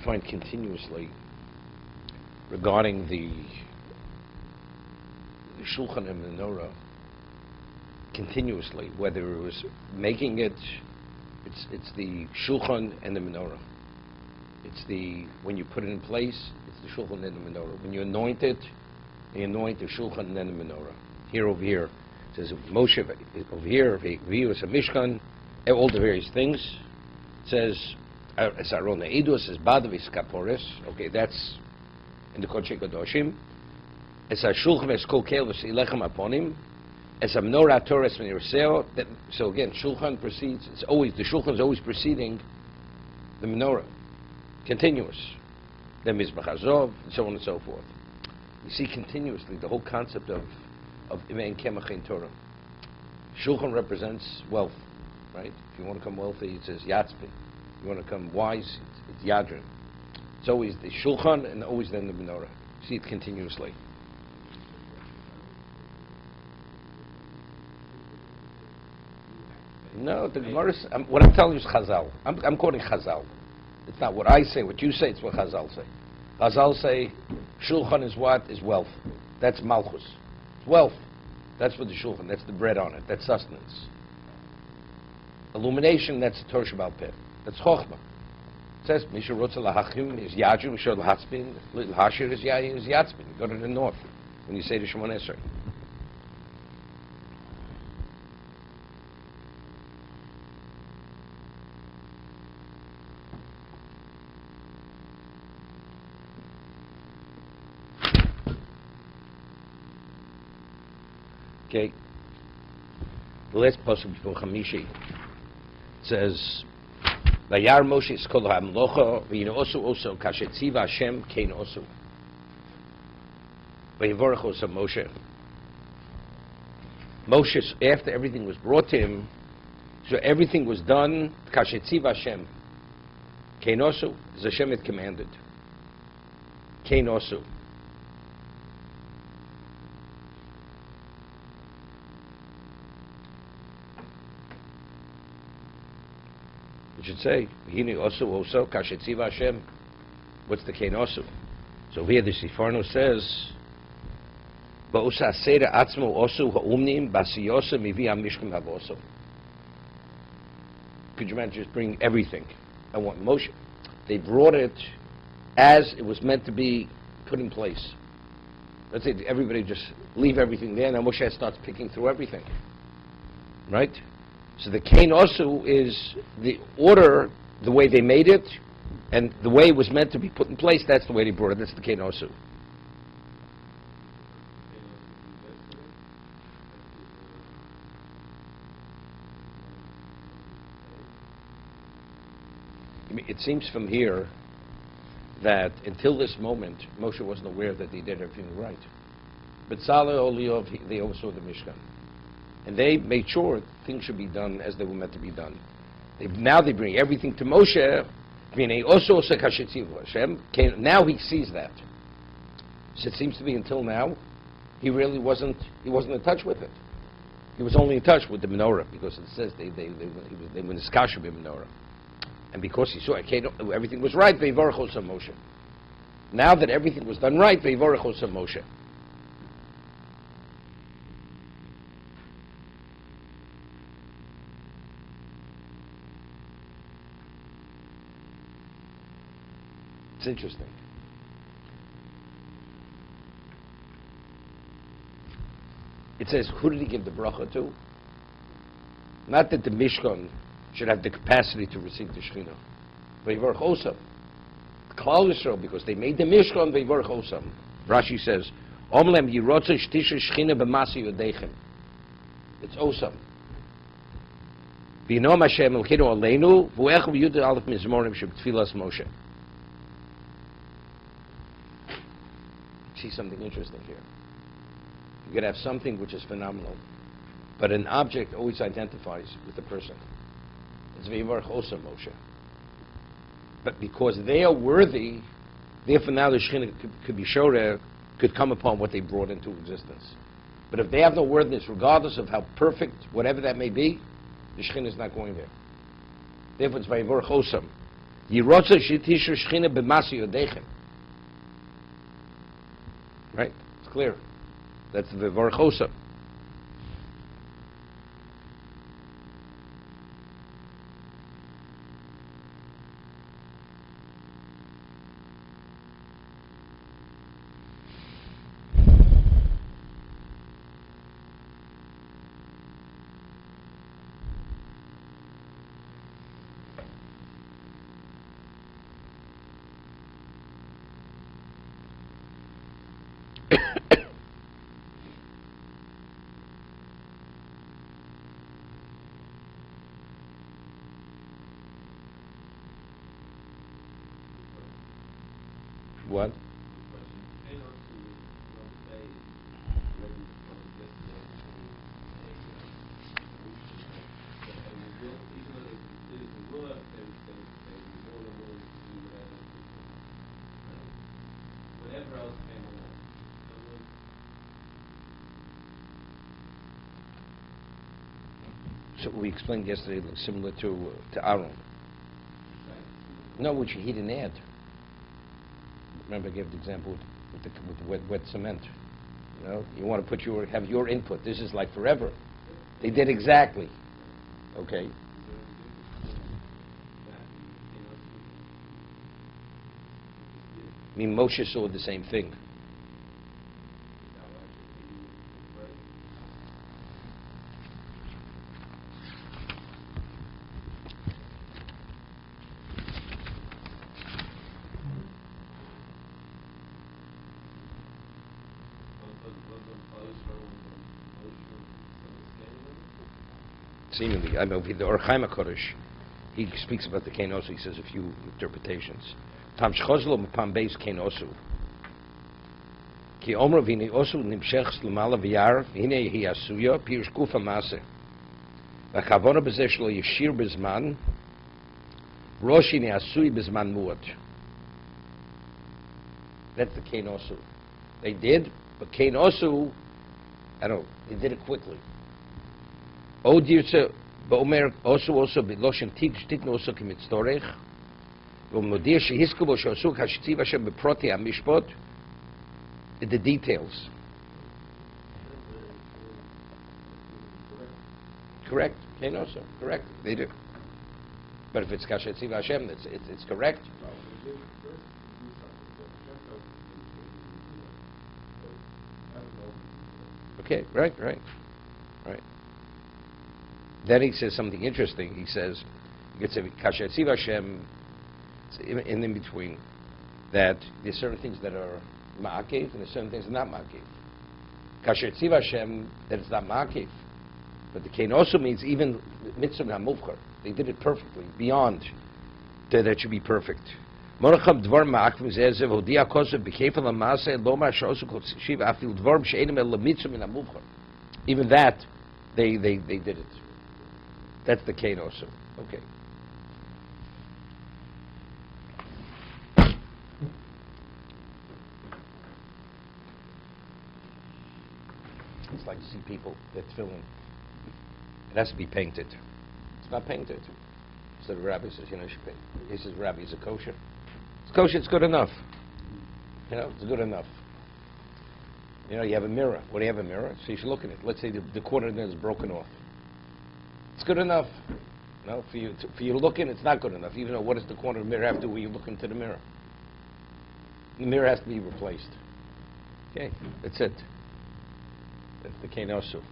find continuously regarding the Shulchan and Menorah, continuously, whether it was making it, it's the Shulchan and the Menorah. It's the, when you put it in place, it's the Shulchan and the Menorah. When you anoint it, you anoint the Shulchan and then the Menorah. Here, over here, it says Moshe, over here, V'yu is a Mishkan, all the various things. It says, as Aaron Eidus, says Badavis Kapores, okay, that's in the Kodesh Kodoshim. As a Shulchan V'eskol Kel V'silechem Aponim, as a Menorah Torres V'nirseo, so again, Shulchan precedes, it's always, the Shulchan is always preceding the Menorah. Continuous. Then Mizbach Azov, and so on and so forth. You see continuously the whole concept of Imein Kemach in Torah. Shulchan represents wealth, right? If you want to come wealthy, it says Yatzpin. If you want to come wise, it's Yadrin. It's always the Shulchan and always then the Menorah. You see it continuously. No, the Gemara, what I'm telling you is Chazal. I'm quoting Chazal. It's not what I say, what you say, it's what Chazal say. Chazal say, Shulchan is what? Is wealth. That's Malchus. It's wealth. That's for the Shulchan. That's the bread on it. That's sustenance. Illumination, that's Torah Shabbal Peh. That's Chochmah. It says, Misha Rotza Lahachim is Yaju, Misha Lahatzpin, Hashir is Yatzpin. You go to the north when you say the Shemon Esrei. Okay. The last pasuk before Chamishi says, "Vayar Moshe Eskol HaMlocha v'Yinosu Kashet Tziva Hashem Kein Osu Vayivorach Osa Moshe." Moshe, after everything was brought to him, so everything was done. Kashet Tziva Hashem Kein Osu, as Hashem had commanded. Kein Osu. It should say, "Hini osu kashetziva Hashem." What's the kein osu? So here the Sifarno says, "Ba'usa asera atzmo osu ha'umnim basiyosa mivi hamishkim havoso." Could you imagine just bring everything? I want Moshe. They brought it as it was meant to be put in place. Let's say everybody just leave everything there, and then Moshe starts picking through everything. Right? So the Kein Osu is the order, the way they made it, and the way it was meant to be put in place, that's the way they brought it. That's the Kein Osu. It seems from here that until this moment, Moshe wasn't aware that they did everything right. But Saleh Oliov, they oversaw the Mishkan. And they made sure things should be done as they were meant to be done. Now they bring everything to Moshe. Now he sees that. So it seems to be until now, he really wasn't in touch with it. He was only in touch with the menorah, because it says they were niskasher b'menorah. And because he saw everything was right, veivorach osa Moshe. Now that everything was done right, veivorach osa Moshe. It's interesting. It says, who did he give the bracha to? Not that the Mishkan should have the capacity to receive the Shekhinah. Veivorach osam. Klal Yisrael, because they made the Mishkan, veivorach osam. Rashi says, Omlem yirotze shtisha Shekhinah b'masi yodeichem. It's osam. V'yinom Hashem elkeinu aleinu, v'u'ech v'yud alef mizmorim sheb'tfilas Moshe. See something interesting here. You could have something which is phenomenal, but an object always identifies with the person. It's veivorach osa Moshe. But because they are worthy, therefore now the Shekhinah could be shoreh, could come upon what they brought into existence. But if they have no worthiness, regardless of how perfect, whatever that may be, the Shekhinah is not going there. Therefore it's veivorach osam. Yirotza shetishu shchina b'masi yodechem. Right? It's clear. That's the Varchosa. What? So we explained yesterday, similar to Aaron. No, which he didn't add. Remember, I gave the example with wet cement. You know, you want to have your input. This is like forever. They did exactly. Okay. I mean, Moshe saw the same thing. Seemingly, I know the Or Chaim HaKodesh, he speaks about the Kain Osu. He says a few interpretations. Tam shchozlo m'pam beis Kain Osu. Ki omro v'hinei Osu nimshech l'mala v'yar v'hinei hi asuya pirush gufa maseh. V'chavona b'zeh shlo yeshir b'zman rosh hinei asui b'zman muat. That's the Kain Osu. They did, but Kain Osu, I don't know, they did it quickly. O dirse ba'omer also b'loshen tiknu also k'mitztorech v'modir shehisku bo she'osuk hashitziv Hashem b'proti ha'mishpot, the details. Correct. Kain also. Correct. They do. But if it's kashetziv Hashem, it's correct. Okay. Right. Then he says something interesting. He says, Kashetziv Hashem, in between, that there's certain things that are ma'akev and there's certain things that are not ma'akev. Kashetziv Hashem, that it's not ma'akev. But the Kain also means even mitzvah ha'muvchar. They did it perfectly, beyond that it should be perfect. Monacham dvar ma'akev zezev hodia kosev b'kefal ha'maseh lomar she'osu kotshiv afil dvar she'enim el mitzvah min ha'muvchar. Even that, they did it. That's the Kain also. Okay. It's like to see people that film. It has to be painted. It's not painted. So the rabbi says, you should paint. He says, Rabbi, is it kosher? It's kosher, it's good enough. It's good enough. You have a mirror. What do you have a mirror? So you should look at it. Let's say the corner there is broken off. It's good enough. For you to look in, it's not good enough. Even though, what does the corner of the mirror have to do when you look into the mirror? The mirror has to be replaced. Okay, that's it. That's the Kain Osu.